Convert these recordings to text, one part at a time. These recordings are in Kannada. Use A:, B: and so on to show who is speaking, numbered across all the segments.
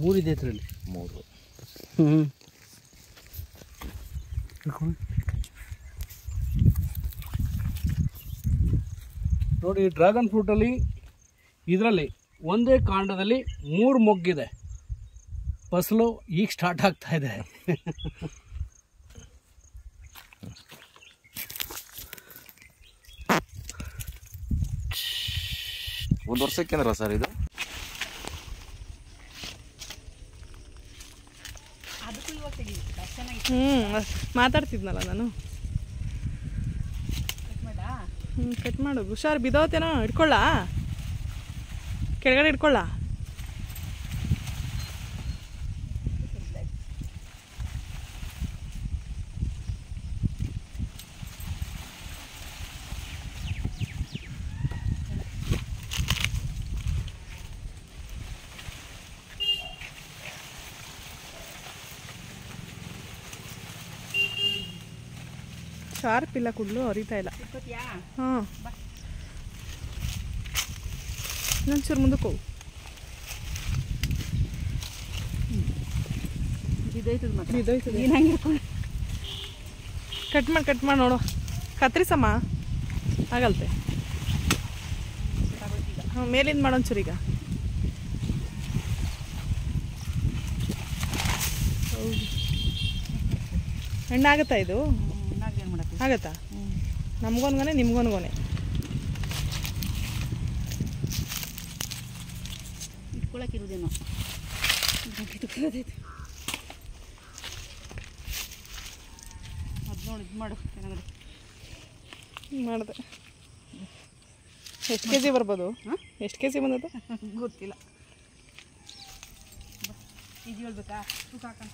A: 3 ಇದೆ ಇದರಲ್ಲಿ 3 ನೋಡಿ ಡ್ರ್ಯಾಗನ್ ಫ್ರೂಟಲ್ಲಿ ಇದರಲ್ಲಿ ಒಂದೇ ಕಾಂಡದಲ್ಲಿ 3 ಮೊಗ್ಗಿದೆ. ಫಸಲು ಈಗ ಸ್ಟಾರ್ಟ್ ಆಗ್ತಾ ಇದೆ.
B: ಒಂದು ವರ್ಷಕ್ಕೆ ಸರ್ ಇದು
C: ಮಾತಾಡ್ತಿದ್ನಲ್ಲ ನಾನು. ಕಟ್ ಮಾಡು. ಹುಷಾರು ಬಿದ್ದೋತೇನೋ. ಇಟ್ಕೊಳ್ಳ ಕೆಳಗಡೆ ಇಟ್ಕೊಳ್ಳ. ಶಾರ್ಪ್ ಇಲ್ಲ, ಕುಡ್ಲು ಹರಿತಾ ಇಲ್ಲ. ಹಾಂ, ಇನ್ನೊಂಚೂರು ಮುಂದಕ್ಕೆ ಹೋಗು. ಕಟ್ ಮಾಡಿ ನೋಡು. ಕತ್ರಿಸಮ್ಮ ಆಗಲ್ತೆ. ಹಾಂ, ಮೇಲಿಂದ ಮಾಡೋಂಚೂರು. ಈಗ ಹೌದು, ಹಣ್ಣಾಗತ್ತಾ ಇದು? ಆಗತ್ತಾ? ನಮ್ಗೊಂದ್ಗೊನೆ ನಿಮ್ಗೊಂದ್ಗೊನೆ.
D: ಇಟ್ಕೊಳಕ್ಕಿರೋದೇನೋ ಅದು ನೋಡಿ. ಇದು ಮಾಡು ಚೆನ್ನಾಗಿ
C: ಮಾಡಿದೆ. ಎಷ್ಟು ಕೆ ಜಿ ಬರ್ಬೋದು? ಎಷ್ಟು ಕೆ ಜಿ ಬಂದದ್ದು
D: ಗೊತ್ತಿಲ್ಲ. ಇದು ಹೇಳ್ಬೇಕಾ? ತೂಕ ಹಾಕೋಣ.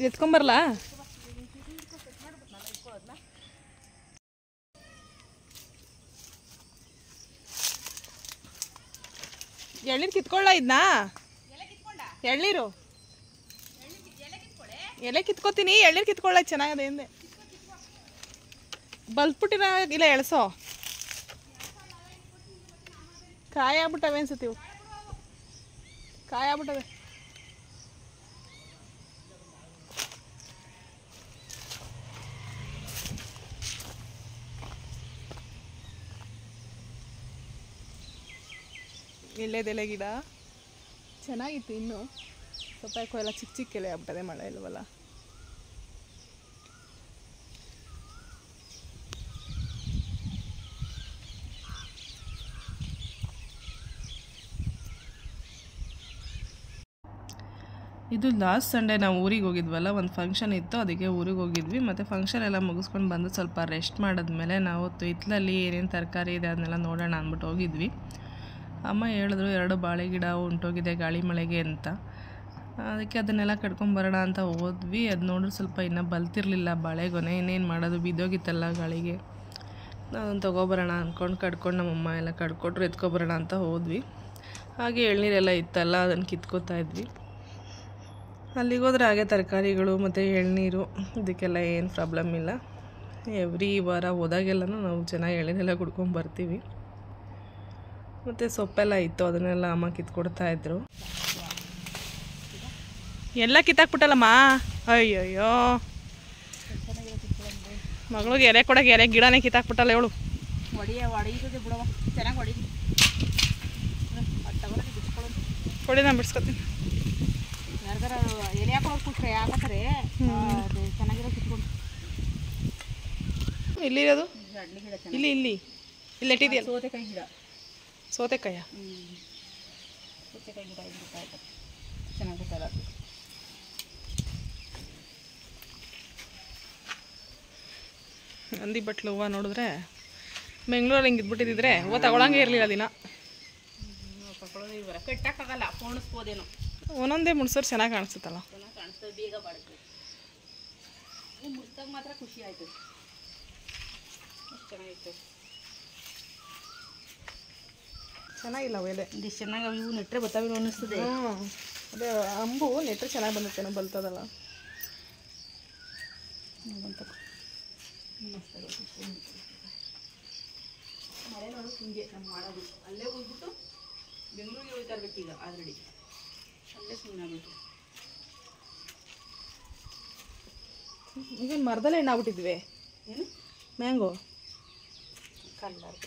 C: ಎತ್ಕೊಂಬರಲ್ಲ? ಎಳ್ನೀರು ಕಿತ್ಕೊಳ್ಳ. ಇದನ್ನ ಎಳ್ನೀರು ಎಲೆ ಕಿತ್ಕೋತೀನಿ. ಎಳ್ನೀರು ಕಿತ್ಕೊಳ್ಳ. ಚೆನ್ನಾಗದೆ ಹಿಂದೆ ಬಲ್ಪುಟ್ಟಿನ ಇಲ್ಲ ಎಳ್ಸೋ. ಕಾಯಿ ಆಗ್ಬಿಟ್ಟವೆ ಅನ್ಸತ್ತೀವಿ. ಕಾಯಿ ಆಗ್ಬಿಟ್ಟವೆ. ಎಲೆದೆಲೆ ಗಿಡ ಚೆನ್ನಾಗಿತ್ತು. ಇನ್ನು ಸ್ವಲ್ಪ ಯಾಕೋ ಎಲ್ಲ ಚಿಕ್ಕ ಚಿಕ್ಕ ಎಲೆ ಆಗ್ಬಿಟ್ಟದೆ. ಮಳೆ ಇಲ್ವಲ್ಲ. ಇದು ಲಾಸ್ಟ್ ಸಂಡೇ ನಾವು ಊರಿಗೆ ಹೋಗಿದ್ವಲ್ಲ, ಒಂದು ಫಂಕ್ಷನ್ ಇತ್ತು, ಅದಕ್ಕೆ ಊರಿಗೆ ಹೋಗಿದ್ವಿ. ಮತ್ತು ಫಂಕ್ಷನ್ ಎಲ್ಲ ಮುಗಿಸ್ಕೊಂಡು ಬಂದು ಸ್ವಲ್ಪ ರೆಸ್ಟ್ ಮಾಡಿದ್ಮೇಲೆ ನಾವು ಹಿತ್ತಲಲ್ಲಿ ಏನೇನು ತರಕಾರಿ ಇದೆ ಅದನ್ನೆಲ್ಲ ನೋಡೋಣ ಅಂದ್ಬಿಟ್ಟು ಹೋಗಿದ್ವಿ. ಅಮ್ಮ ಹೇಳಿದ್ರು 2 ಬಾಳೆ ಗಿಡ ಉಂಟೋಗಿದೆ ಗಾಳಿ ಮಳೆಗೆ ಅಂತ. ಅದಕ್ಕೆ ಅದನ್ನೆಲ್ಲ ಕಟ್ಕೊಂಬರೋಣ ಅಂತ ಹೋದ್ವಿ. ಅದು ನೋಡಿದ್ರೆ ಸ್ವಲ್ಪ ಇನ್ನೂ ಬಲ್ತಿರಲಿಲ್ಲ ಬಾಳೆಗೊನೆ. ಇನ್ನೇನು ಮಾಡೋದು, ಬಿದ್ದೋಗಿತ್ತಲ್ಲ ಗಾಳಿಗೆ. ಅದನ್ನು ತೊಗೊಬರೋಣ ಅಂದ್ಕೊಂಡು ಕಡ್ಕೊಂಡು ನಮ್ಮಮ್ಮ ಎಲ್ಲ ಕಡ್ಕೊಟ್ರು. ಎತ್ಕೊಬರೋಣ ಅಂತ ಹೋದ್ವಿ. ಹಾಗೆ ಎಳ್ನೀರೆಲ್ಲ ಇತ್ತಲ್ಲ, ಅದನ್ನು ಕಿತ್ಕೋತಾ ಇದ್ವಿ. ಅಲ್ಲಿಗೆ ಹೋದ್ರೆ ಹಾಗೆ ತರಕಾರಿಗಳು ಮತ್ತು ಎಳ್ನೀರು ಇದಕ್ಕೆಲ್ಲ ಏನು ಪ್ರಾಬ್ಲಮ್ ಇಲ್ಲ. ಎವ್ರಿ ವಾರ ಹೋದಾಗೆಲ್ಲನೂ ನಾವು ಚೆನ್ನಾಗಿ ಎಳ್ನೀರೆಲ್ಲ ಕುಡ್ಕೊಂಬರ್ತೀವಿ. ಮತ್ತು ಸೊಪ್ಪೆಲ್ಲ ಇತ್ತು, ಅದನ್ನೆಲ್ಲ ಅಮ್ಮ ಕಿತ್ಕೊಡ್ತಾಯಿದ್ರು. ಎಲ್ಲ ಕಿತ್ತಾಕ್ಬಿಟ್ಟಲ್ಲಮ್ಮ. ಅಯ್ಯಯ್ಯೋ, ಮಗಳಿಗೆ ಎರೆ ಕೊಡೋಕೆ ಎರೆ ಗಿಡನೇ ಕಿತ್ತಾಕ್ಬಿಟ್ಟಲ್ಲ ಹೇಳು.
D: ಹೊಡಿತದೆ ಬಿಡವ, ಚೆನ್ನಾಗಿ ಹೊಡಿ.
C: ಕೊಡಿ, ನಾನು ಬಿಡ್ಸ್ಕೊತೀನಿ.
D: ಯಾರಿಗಾರ ಎಲೆ ಹಾಕೋದು ಕೊಟ್ರೆ ಹಾಕೋತಾರೆ. ಅದು ಚೆನ್ನಾಗಿರೋ ಕಿತ್ಕೊಂಡು.
C: ಇಲ್ಲಿರೋದು
D: ಅಡ್ಲಿ ಗಿಡ
C: ಇಲ್ಲಿ ಇಲ್ಲಿ ಇಲ್ಲಿ ಇಟ್ಟಿದೆಯಲ್ಲ,
D: ಸೌತೆಕಾಯಿ ಗಿಡ.
C: ಸೌತೆಕಾಯ?
D: ಸೌತೆಕಾಯಿ ಗಿಡ ಇರ್ಬೇಕಾಯ್ತು, ಚೆನ್ನಾಗಿ ಗೊತ್ತಲ್ಲ.
C: ನಂದಿ ಬಟ್ಲು ಹೂವು ನೋಡಿದ್ರೆ ಬೆಂಗಳೂರಲ್ಲಿ ಹಿಂಗೆ ಇದ್ಬಿಟ್ಟಿದ್ರೆ ಹೂವು ತಗೊಳಂಗೆ ಇರಲಿಲ್ಲ ದಿನ.
D: ತಗೊಳ್ಳೋದು ಇವರ ಕಟ್ಟಕ್ಕಾಗಲ್ಲ, ಪೋಣಿಸ್ಬೋದೇನೋ.
C: ಒಂದೊಂದೇ ಮುಡ್ಸೋರು ಚೆನ್ನಾಗಿ ಕಾಣಿಸುತ್ತಲ್ಲ.
D: ಚೆನ್ನಾಗಿ ಕಾಣಿಸ್ತದೆ, ಬೇಗ ಬಾಡುತ್ತೆ. ಮುಡ್ದಾಗ ಮಾತ್ರ ಖುಷಿ ಆಯಿತು. ಚೆನ್ನಾಗಿತ್ತು.
C: ಚೆನ್ನಾಗಿಲ್ಲ ಅವು ಎಲೆ.
D: ಇಷ್ಟು ಚೆನ್ನಾಗಿ ಇವು ನೆಟ್ಟರೆ ಬತ್ತಾವೆ ಅನ್ನಿಸ್ತದೆ.
C: ಅದೇ ಅಂಬು ನೆಟ್ಟರೆ ಚೆನ್ನಾಗಿ ಬಂದಿತ್ತೇನೋ, ಬಲ್ತದಲ್ಲ.
D: ಮಳೆ ನೋಡು ಹಿಂಗೆ ನಮ್ಮ ಮಾಡೋದು. ಅಲ್ಲೇ ಹೋಗ್ಬಿಟ್ಟು ಬೆಂಗಳೂರಿಗೆ ಹೋಗ್ತಾ ಇರ್ಬೇಕು ಈಗ ಆಲ್ರೆಡಿ.
C: ಈಗ ಮರದಲ್ಲೇ ಹಣ್ಣಾಗ್ಬಿಟ್ಟಿದ್ವಿ ಮ್ಯಾಂಗೋ
D: ಕಲ್ಲರ್